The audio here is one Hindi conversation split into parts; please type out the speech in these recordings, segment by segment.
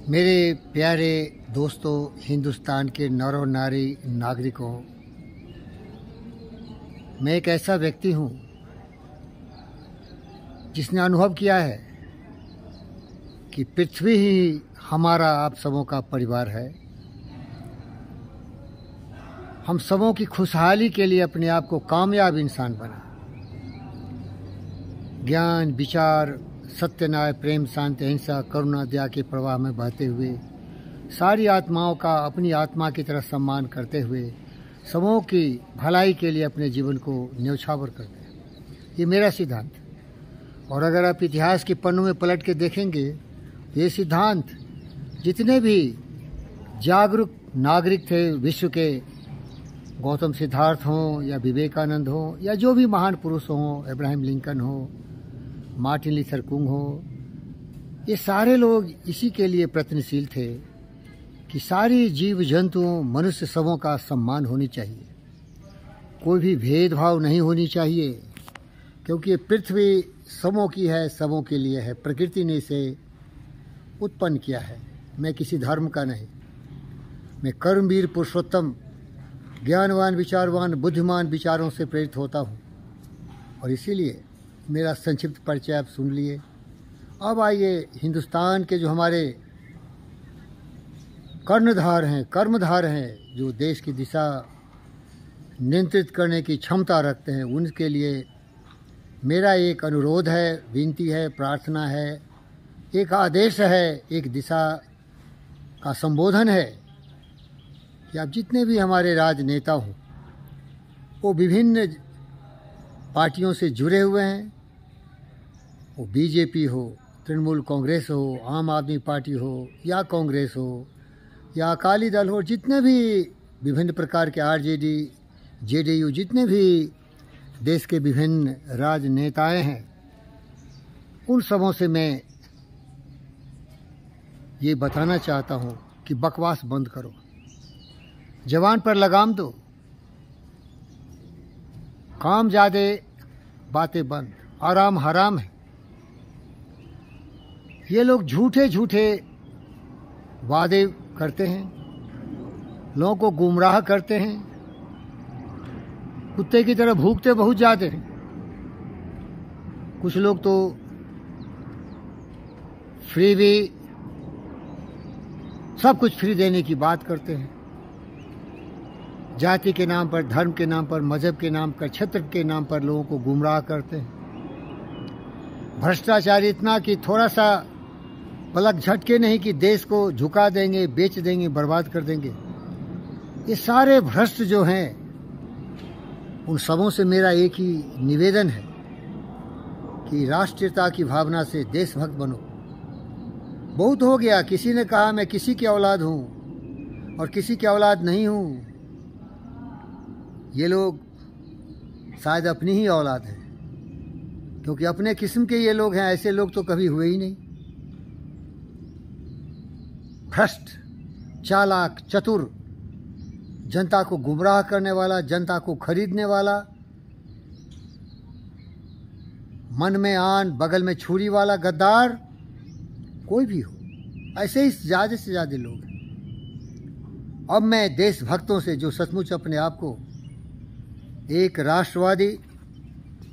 मेरे प्यारे दोस्तों, हिंदुस्तान के नर और नारी नागरिकों, मैं एक ऐसा व्यक्ति हूँ जिसने अनुभव किया है कि पृथ्वी ही हमारा आप सबों का परिवार है। हम सबों की खुशहाली के लिए अपने आप को कामयाब इंसान बना। ज्ञान, विचार, सत्य, न्याय, प्रेम, शांति, अहिंसा, करुणा, दया के प्रवाह में बहते हुए सारी आत्माओं का अपनी आत्मा की तरह सम्मान करते हुए सबों की भलाई के लिए अपने जीवन को न्यौछावर करते हैं। ये मेरा सिद्धांत है। और अगर आप इतिहास के पन्नों में पलट के देखेंगे तो ये सिद्धांत जितने भी जागरूक नागरिक थे विश्व के, गौतम सिद्धार्थ हों या विवेकानंद हों या जो भी महान पुरुष हों, अब्राहम लिंकन हो, मार्टिन लूथर किंग हो, ये सारे लोग इसी के लिए प्रयत्नशील थे कि सारी जीव जंतुओं, मनुष्य सबों का सम्मान होनी चाहिए। कोई भी भेदभाव नहीं होनी चाहिए, क्योंकि ये पृथ्वी सबों की है, सबों के लिए है। प्रकृति ने इसे उत्पन्न किया है। मैं किसी धर्म का नहीं, मैं कर्मवीर पुरुषोत्तम, ज्ञानवान, विचारवान, बुद्धिमान विचारों से प्रेरित होता हूँ। और इसीलिए मेरा संक्षिप्त परिचय आप सुन लिए। अब आइए हिंदुस्तान के जो हमारे कर्मधार हैं, जो देश की दिशा नियंत्रित करने की क्षमता रखते हैं, उनके लिए मेरा एक अनुरोध है, विनती है, प्रार्थना है, एक आदेश है, एक दिशा का संबोधन है कि आप जितने भी हमारे राजनेता हों, वो विभिन्न पार्टियों से जुड़े हुए हैं, वो बीजेपी हो, तृणमूल कांग्रेस हो, आम आदमी पार्टी हो या कांग्रेस हो या अकाली दल हो, जितने भी विभिन्न प्रकार के आरजेडी, जेडीयू, जितने भी देश के विभिन्न राजनेताएं हैं, उन सबों से मैं ये बताना चाहता हूँ कि बकवास बंद करो, जवान पर लगाम दो, काम ज़्यादा, बातें बंद, आराम हराम है। ये लोग झूठे झूठे वादे करते हैं, लोगों को गुमराह करते हैं, कुत्ते की तरह भूखते बहुत जाते हैं। कुछ लोग तो फ्री भी, सब कुछ फ्री देने की बात करते हैं। जाति के नाम पर, धर्म के नाम पर, मजहब के नाम पर, क्षेत्र के नाम पर लोगों को गुमराह करते हैं। भ्रष्टाचार इतना कि थोड़ा सा पलक झटके नहीं कि देश को झुका देंगे, बेच देंगे, बर्बाद कर देंगे। ये सारे भ्रष्ट जो हैं, उन सबों से मेरा एक ही निवेदन है कि राष्ट्रीयता की भावना से देशभक्त बनो। बहुत हो गया, किसी ने कहा मैं किसी की औलाद हूँ और किसी की औलाद नहीं हूँ। ये लोग शायद अपनी ही औलाद है, क्योंकि अपने किस्म के ये लोग हैं। ऐसे लोग तो कभी हुए ही नहीं। भ्रष्ट, चालाक, चतुर, जनता को गुमराह करने वाला, जनता को खरीदने वाला, मन में आन बगल में छुरी वाला गद्दार कोई भी हो, ऐसे ही ज़्यादा से ज़्यादा लोग हैं। अब मैं देशभक्तों से, जो सचमुच अपने आप को एक राष्ट्रवादी,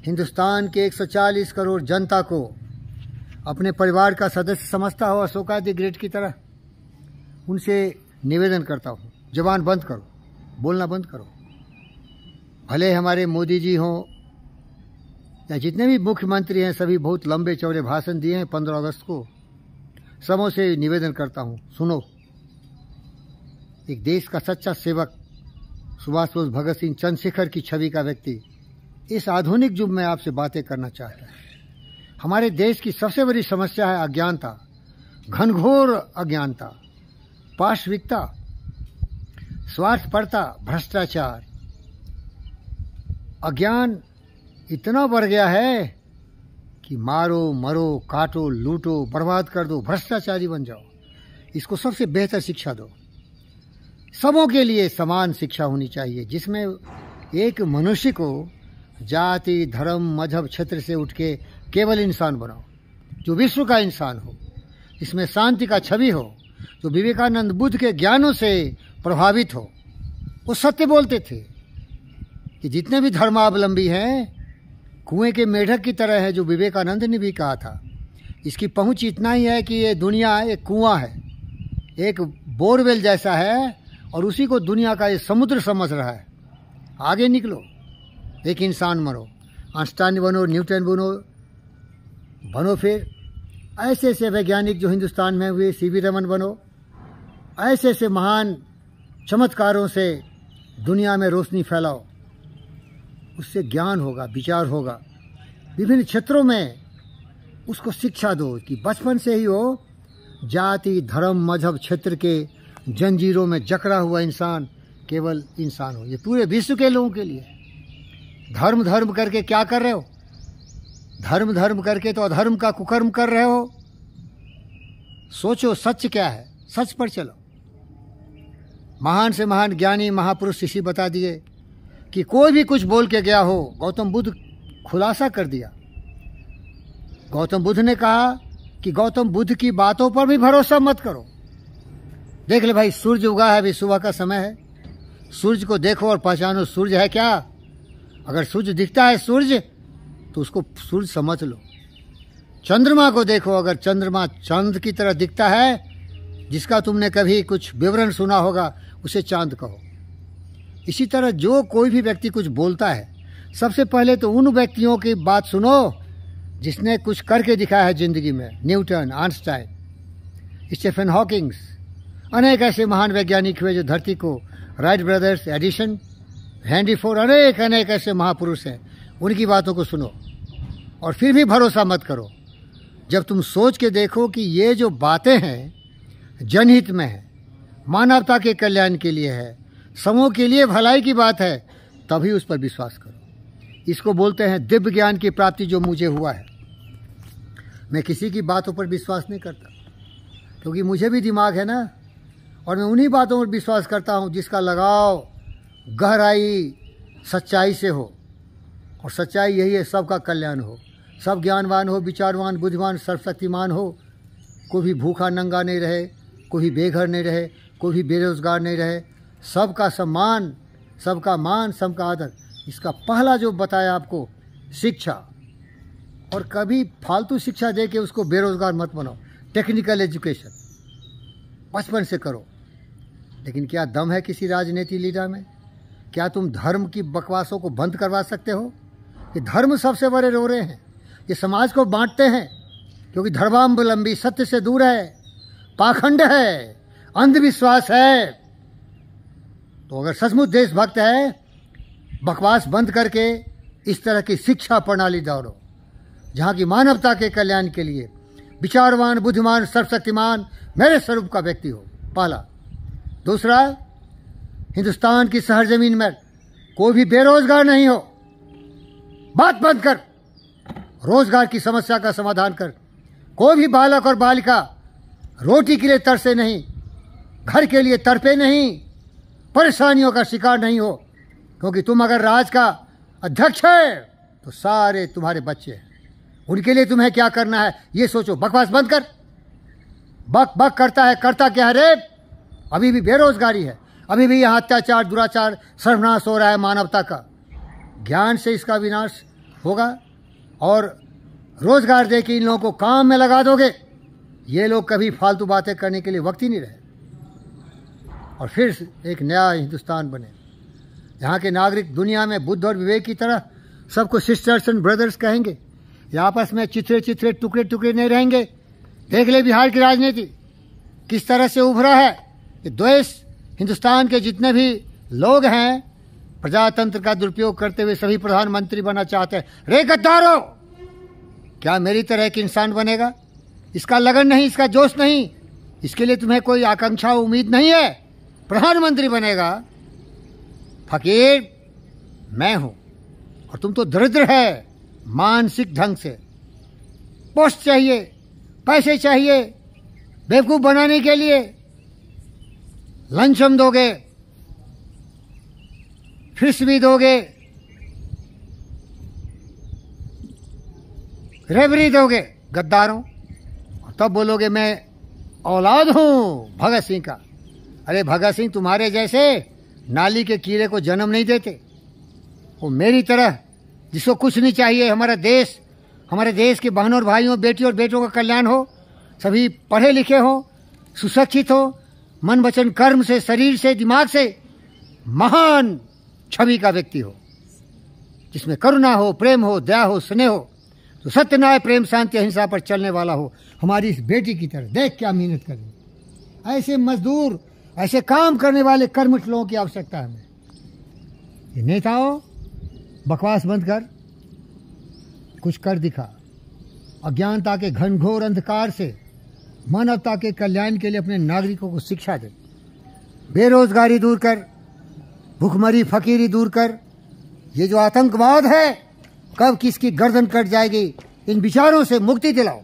हिंदुस्तान के 140 करोड़ जनता को अपने परिवार का सदस्य समझता हो, अशोका द ग्रेट की तरह, उनसे निवेदन करता हूँ, जबान बंद करो, बोलना बंद करो। भले हमारे मोदी जी हों या जितने भी मुख्यमंत्री हैं, सभी बहुत लंबे चौड़े भाषण दिए हैं 15 अगस्त को। सबों से निवेदन करता हूँ, सुनो। एक देश का सच्चा सेवक, सुभाष बोस, भगत सिंह, चंद्रशेखर की छवि का व्यक्ति इस आधुनिक युग में आपसे बातें करना चाहता है। हमारे देश की सबसे बड़ी समस्या है अज्ञानता, घनघोर अज्ञानता, पाशविकता, स्वार्थपरता, भ्रष्टाचार। अज्ञान इतना बढ़ गया है कि मारो, मरो, काटो, लूटो, बर्बाद कर दो, भ्रष्टाचारी बन जाओ। इसको सबसे बेहतर शिक्षा दो। सबों के लिए समान शिक्षा होनी चाहिए, जिसमें एक मनुष्य को जाति, धर्म, मजहब, क्षेत्र से उठ के केवल इंसान बनाओ, जो विश्व का इंसान हो, इसमें शांति का छवि हो, जो विवेकानंद बुद्ध के ज्ञानों से प्रभावित हो, वो सत्य बोलते थे कि जितने भी धर्मावलंबी हैं कुएं के मेढक की तरह है, जो विवेकानंद ने भी कहा था। इसकी पहुंच इतना ही है कि ये दुनिया एक कुआं है, एक बोरवेल जैसा है, और उसी को दुनिया का ये समुद्र समझ रहा है। आगे निकलो, एक इंसान बनो, आइंस्टाइन बनो, न्यूटन बनो, फिर ऐसे ऐसे वैज्ञानिक जो हिंदुस्तान में हुए, सीवी रमन बनो। ऐसे ऐसे महान चमत्कारों से दुनिया में रोशनी फैलाओ, उससे ज्ञान होगा, विचार होगा। विभिन्न क्षेत्रों में उसको शिक्षा दो कि बचपन से ही हो जाति, धर्म, मजहब, क्षेत्र के जंजीरों में जकड़ा हुआ इंसान केवल इंसान हो। ये पूरे विश्व के लोगों के लिए। धर्म धर्म करके क्या कर रहे हो? धर्म धर्म करके तो अधर्म का कुकर्म कर रहे हो। सोचो सच क्या है, सच पर चलो। महान से महान ज्ञानी महापुरुष ऋषि बता दिए कि कोई भी कुछ बोल के गया हो, गौतम बुद्ध खुलासा कर दिया। गौतम बुद्ध ने कहा कि गौतम बुद्ध की बातों पर भी भरोसा मत करो। देख ले भाई, सूरज उगा है, अभी सुबह का समय है। सूरज को देखो और पहचानो सूरज है क्या। अगर सूरज दिखता है सूरज, तो उसको सूरज समझ लो। चंद्रमा को देखो, अगर चंद्रमा चांद की तरह दिखता है, जिसका तुमने कभी कुछ विवरण सुना होगा, उसे चांद कहो। इसी तरह जो कोई भी व्यक्ति कुछ बोलता है, सबसे पहले तो उन व्यक्तियों की बात सुनो जिसने कुछ करके दिखाया है जिंदगी में। न्यूटन, आइंस्टाइन, स्टीफन हॉकिंग्स, अनेक ऐसे महान वैज्ञानिक हुए जो धरती को, Wright brothers, Edison, Henry Ford, अनेक अनेक ऐसे महापुरुष हैं। उनकी बातों को सुनो और फिर भी भरोसा मत करो। जब तुम सोच के देखो कि ये जो बातें हैं जनहित में है, मानवता के कल्याण के लिए है, समूह के लिए भलाई की बात है, तभी उस पर विश्वास करो। इसको बोलते हैं दिव्य ज्ञान की प्राप्ति, जो मुझे हुआ है। मैं किसी की बातों पर विश्वास नहीं करता, क्योंकि मुझे भी दिमाग है ना, और मैं उन्हीं बातों पर विश्वास करता हूँ जिसका लगाव गहराई सच्चाई से हो। और सच्चाई यही है, सबका कल्याण हो, सब ज्ञानवान हो, विचारवान, बुद्धिमान, सर्वशक्तिमान हो। कोई भी भूखा नंगा नहीं रहे, कोई भी बेघर नहीं रहे, कोई भी बेरोजगार नहीं रहे। सबका सम्मान, सबका मान, सबका आदर। इसका पहला जो बताया आपको, शिक्षा। और कभी फालतू शिक्षा दे के उसको बेरोजगार मत बनाओ। टेक्निकल एजुकेशन बचपन से करो। लेकिन क्या दम है किसी राजनीति लीडर में? क्या तुम धर्म की बकवासों को बंद करवा सकते हो? ये धर्म सबसे बड़े रो रहे हैं, ये समाज को बांटते हैं, क्योंकि धर्मावलंबी सत्य से दूर है, पाखंड है, अंधविश्वास है। तो अगर सचमुच देशभक्त है, बकवास बंद करके इस तरह की शिक्षा प्रणाली दौड़ो, जहाँ की मानवता के कल्याण के लिए विचारवान, बुद्धिमान, सर्वशक्तिमान, मेरे स्वरूप का व्यक्ति हो। पहला। दूसरा, हिंदुस्तान की शहर जमीन में कोई भी बेरोजगार नहीं हो। बात बंद कर, रोजगार की समस्या का समाधान कर। कोई भी बालक और बालिका रोटी के लिए तरसे नहीं, घर के लिए तड़पे नहीं, परेशानियों का शिकार नहीं हो। क्योंकि तुम अगर राज का अध्यक्ष है तो सारे तुम्हारे बच्चे हैं, उनके लिए तुम्हें क्या करना है ये सोचो। बकवास बंद कर। बक बक करता है, करता क्या है रे? अभी भी बेरोजगारी है, अभी भी यहाँ अत्याचार, दुराचार, सर्वनाश हो रहा है मानवता का। ज्ञान से इसका विनाश होगा। और रोजगार दे के इन लोगों को काम में लगा दोगे, ये लोग कभी फालतू बातें करने के लिए वक्त ही नहीं रहे। और फिर एक नया हिंदुस्तान बने, यहाँ के नागरिक दुनिया में बुद्ध और विवेक की तरह सबको सिस्टर्स एंड ब्रदर्स कहेंगे। यहाँ आपस में चिथड़े चिथड़े, टुकड़े टुकड़े नहीं रहेंगे। देख ले बिहार की राजनीति किस तरह से उभरा है। ये द्वेष हिंदुस्तान के जितने भी लोग हैं, प्रजातंत्र का दुरुपयोग करते हुए सभी प्रधानमंत्री बनना चाहते हैं। रे गद्दारो, क्या मेरी तरह एक इंसान बनेगा? इसका लगन नहीं, इसका जोश नहीं, इसके लिए तुम्हें कोई आकांक्षा, उम्मीद नहीं है। प्रधानमंत्री बनेगा। फकीर मैं हूं और तुम तो दरिद्र है मानसिक ढंग से। पोस्ट चाहिए, पैसे चाहिए, बेवकूफ बनाने के लिए लंचम दोगे, फिश भी दोगे, रेवरी दोगे गद्दारों, और तब बोलोगे मैं औलाद हूं भगत सिंह का। अरे भगत सिंह तुम्हारे जैसे नाली के कीड़े को जन्म नहीं देते, वो मेरी तरह जिसको कुछ नहीं चाहिए, हमारे देश के बहनों और भाइयों, बेटियों और बेटों का कल्याण हो, सभी पढ़े लिखे हो, सुशिक्षित हो, मन वचन कर्म से, शरीर से, दिमाग से महान छवि का व्यक्ति हो, जिसमें करुणा हो, प्रेम हो, दया हो, स्नेह हो, तो सत्य, न्याय, प्रेम, शांति, अहिंसा पर चलने वाला हो। हमारी इस बेटी की तरह देख क्या मेहनत कर रही है। ऐसे मजदूर, ऐसे काम करने वाले कर्मठ लोगों की आवश्यकता है हमें। ये नेताओं, बकवास बंद कर, कुछ कर दिखा। अज्ञानता के घनघोर अंधकार से मानवता के कल्याण के लिए अपने नागरिकों को शिक्षा दे। बेरोजगारी दूर कर, भूखमरी फकीरी दूर कर। ये जो आतंकवाद है, कब किसकी गर्दन कट जाएगी, इन विचारों से मुक्ति दिलाओ।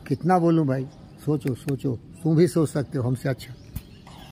कितना बोलूं भाई, सोचो सोचो, तुम भी सोच सकते हो हमसे अच्छा।